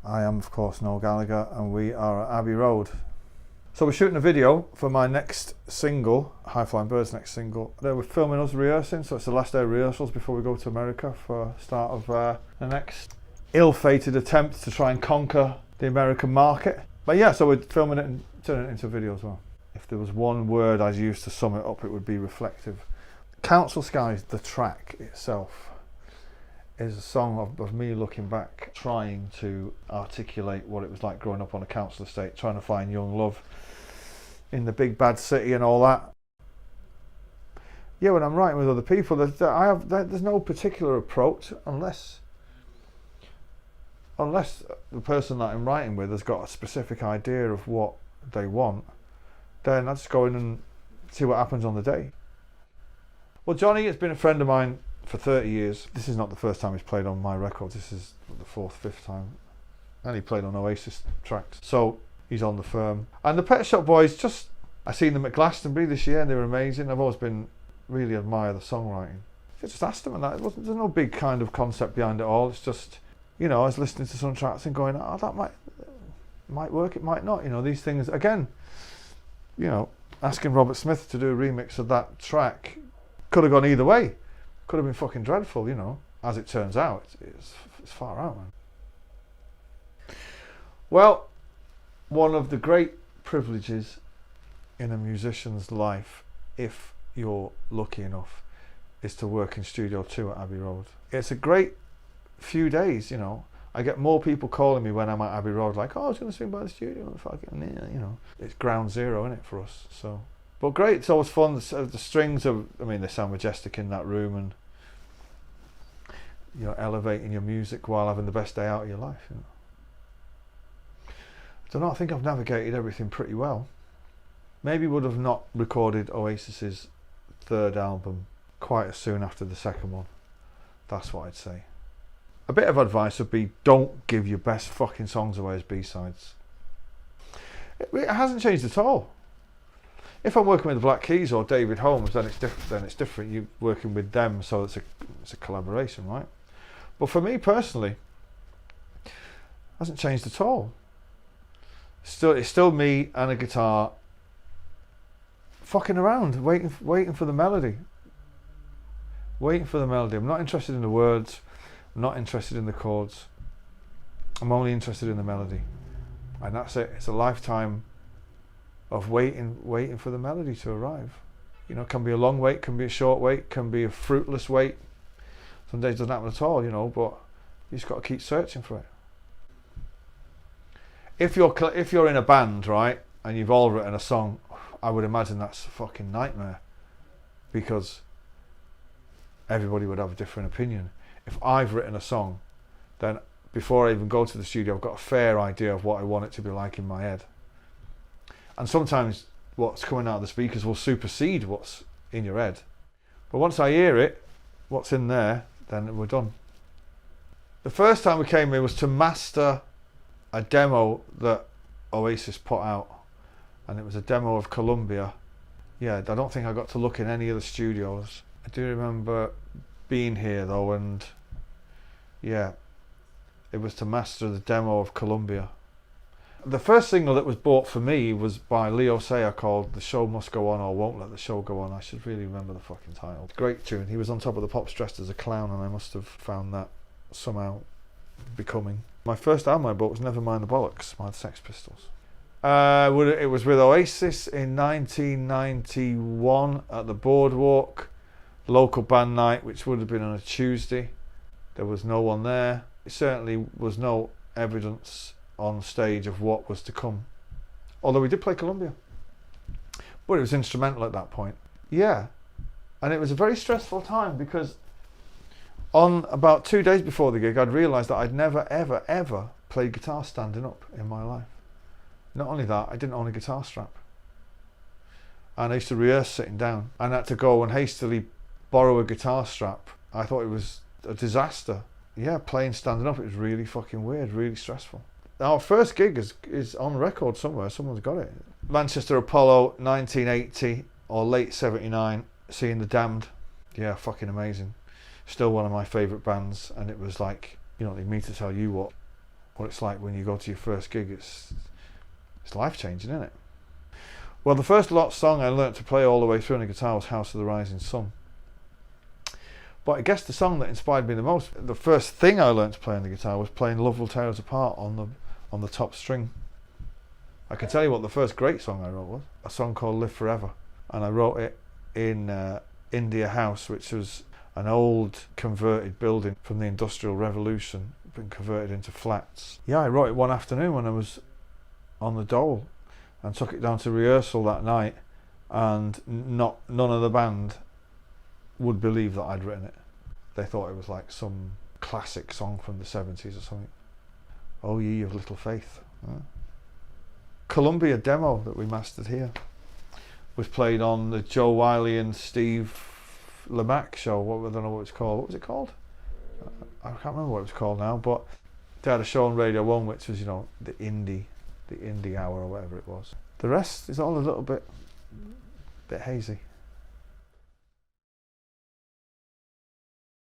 I am, of course, Noel Gallagher, and we are at Abbey Road. So we're shooting a video for my next single, High Flying Birds' next single. They were filming us rehearsing, so it's the last day of rehearsals before we go to America for start of the next ill-fated attempt to try and conquer the American market. But yeah, so we're filming it and turning it into a video as well. If there was one word I'd use to sum it up, it would be reflective. Council Skies, the track itself, is a song of me looking back, trying to articulate what it was like growing up on a council estate, trying to find young love in the big bad city and all that. Yeah, when I'm writing with other people, there's no particular approach unless the person that I'm writing with has got a specific idea of what they want. Then I just go in and see what happens on the day. Well, Johnny has been a friend of mine for 30 years. This is not the first time he's played on my records. This is the fourth, fifth time. And he played on Oasis tracks. So he's on the firm. And the Pet Shop Boys, I seen them at Glastonbury this year and they were amazing. I've always been really admire the songwriting. I just asked them, and there's no big kind of concept behind it all. It's just, you know, I was listening to some tracks and going, oh, that might work, it might not. You know, these things, again, you know, asking Robert Smith to do a remix of that track could have gone either way. Could have been fucking dreadful, you know. As it turns out, it's far out, man. Well, one of the great privileges in a musician's life, if you're lucky enough, is to work in Studio 2 at Abbey Road. It's a great few days, you know. I get more people calling me when I'm at Abbey Road, like, oh, I was going to swing by the studio, fucking, you know. It's ground zero, isn't it, for us? So, but great, it's always fun. The strings are, I mean, they sound majestic in that room, and you're elevating your music while having the best day out of your life. You know? I don't know, I think I've navigated everything pretty well. Maybe would have not recorded Oasis's third album quite as soon after the second one. That's what I'd say. A bit of advice would be, don't give your best fucking songs away as B-sides. It hasn't changed at all. If I'm working with the Black Keys or David Holmes, then it's different. You're working with them, so it's a collaboration, right? But for me personally, it hasn't changed at all. It's still me and a guitar fucking around, waiting for the melody. Waiting for the melody. I'm not interested in the words. I'm not interested in the chords. I'm only interested in the melody. And that's it. It's a lifetime of waiting for the melody to arrive. You know, it can be a long wait, can be a short wait, can be a fruitless wait. Some days it doesn't happen at all, you know, but you just got to keep searching for it. If you're in a band, right, and you've all written a song, I would imagine that's a fucking nightmare, because everybody would have a different opinion. If I've written a song, then before I even go to the studio, I've got a fair idea of what I want it to be like in my head. And sometimes what's coming out of the speakers will supersede what's in your head. But once I hear it, what's in there, then we're done. The first time we came here was to master a demo that Oasis put out. And it was a demo of Columbia. Yeah, I don't think I got to look in any of the studios. I do remember being here though, and yeah, it was to master the demo of Columbia. The first single that was bought for me was by Leo Sayer, called The Show Must Go On or Won't Let the Show Go On. I should really remember the fucking title. Great tune. He was on Top of the Pops dressed as a clown, and I must have found that somehow becoming. My first album I bought was Nevermind the Bollocks by the Sex Pistols. It was with Oasis in 1991 at the Boardwalk, local band night, which would have been on a Tuesday. There was no one there. It certainly was no evidence on stage of what was to come. Although we did play Columbia. But it was instrumental at that point. Yeah. And it was a very stressful time, because on about 2 days before the gig, I'd realised that I'd never, ever, ever played guitar standing up in my life. Not only that, I didn't own a guitar strap. And I used to rehearse sitting down. And I had to go and hastily borrow a guitar strap. I thought it was a disaster. Yeah, playing standing up, it was really fucking weird, really stressful. Our first gig is on record somewhere, someone's got it. Manchester Apollo, 1980 or late 79, seeing The Damned. Yeah, fucking amazing. Still one of my favourite bands, and it was like, you don't need me to tell you what what it's like when you go to your first gig. It's life-changing, isn't it? Well, the first lot song I learnt to play all the way through on the guitar was House of the Rising Sun. But I guess the song that inspired me the most, the first thing I learnt to play on the guitar was playing Love Will Tear Us Apart on the top string. I can tell you what the first great song I wrote was, a song called Live Forever. And I wrote it in India House, which was an old converted building from the Industrial Revolution, been converted into flats. Yeah, I wrote it one afternoon when I was on the dole and took it down to rehearsal that night, and none of the band would believe that I'd written it. They thought it was like some classic song from the 70s or something. Oh ye of little faith. Columbia demo that we mastered here was played on the Joe Wiley and Steve Lamacq show. I don't know what it's called. What was it called? I can't remember what it was called now, but they had a show on Radio 1 which was, the indie hour or whatever it was. The rest is all a little bit hazy.